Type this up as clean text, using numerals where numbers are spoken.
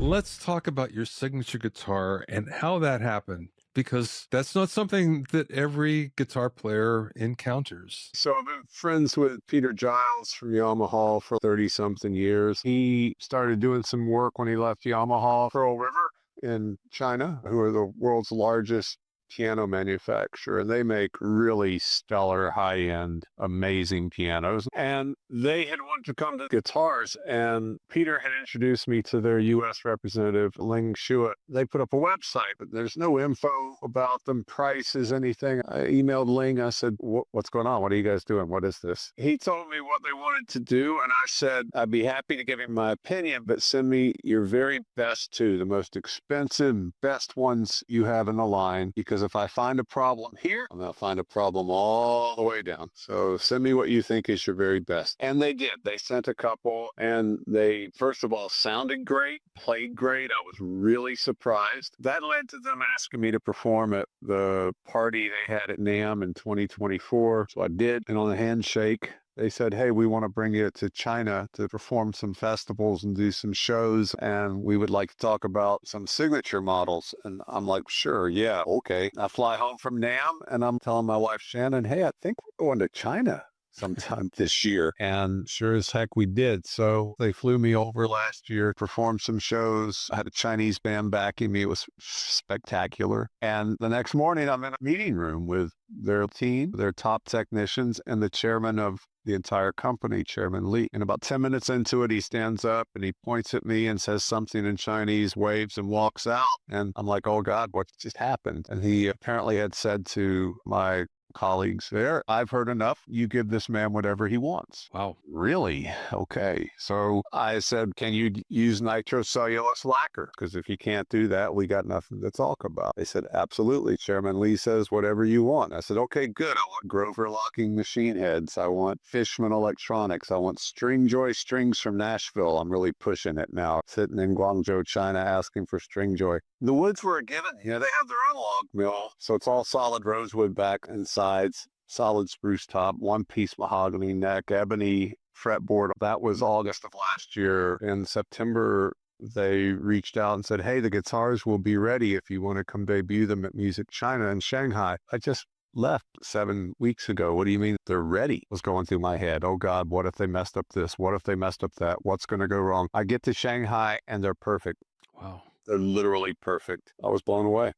Let's talk about your signature guitar and how that happened, because that's not something that every guitar player encounters. So I've been friends with Peter Giles from Yamaha for 30-something years. He started doing some work when he left Yamaha, Pearl River in China, who are the world's largest piano manufacturer, and they make really stellar, high-end, amazing pianos. And they had wanted to come to guitars, and Peter had introduced me to their U.S. representative, Ling Shuat. They put up a website, but there's no info about them, prices, anything. I emailed Ling. I said, what's going on? What are you guys doing? What is this? He told me what they wanted to do, and I said, I'd be happy to give him my opinion, but send me your very best two, the most expensive, best ones you have in the line, because if I find a problem here, I'm going to find a problem all the way down. So send me what you think is your very best. And they did. They sent a couple, and they, first of all, sounded great, played great. I was really surprised. That led to them asking me to perform at the party they had at NAMM in 2024. So I did. And on the handshake, they said, hey, we want to bring you to China to perform some festivals and do some shows, and we would like to talk about some signature models. And I'm like, sure, yeah, okay. I fly home from NAMM, and I'm telling my wife, Shannon, hey, I think we're going to China sometime this year. And sure as heck we did. So they flew me over last year, performed some shows. I had a Chinese band backing me. It was spectacular. And the next morning I'm in a meeting room with their team, their top technicians, and the chairman of the entire company, Chairman Li. And about 10 minutes into it, he stands up and he points at me and says something in Chinese, waves, and walks out. And I'm like, oh God, what just happened? And he apparently had said to my colleagues there, I've heard enough. You give this man whatever he wants. Wow. Really? Okay. So I said, can you use nitrocellulose lacquer? Because if you can't do that, we got nothing to talk about. They said, absolutely. Chairman Lee says whatever you want. I said, okay, good. I want Grover locking machine heads. I want Fishman electronics. I want Stringjoy strings from Nashville. I'm really pushing it now. Sitting in Guangzhou, China, asking for Stringjoy. The woods were a given. You know, they have their own log mill. So it's all solid rosewood back and sides, solid spruce top, one-piece mahogany neck, ebony fretboard. That was August of last year. In September, they reached out and said, hey, the guitars will be ready if you want to come debut them at Music China in Shanghai. I just left 7 weeks ago. What do you mean they're ready? Was going through my head. Oh God, what if they messed up this? What if they messed up that? What's going to go wrong? I get to Shanghai and they're perfect. Wow. They're literally perfect. I was blown away.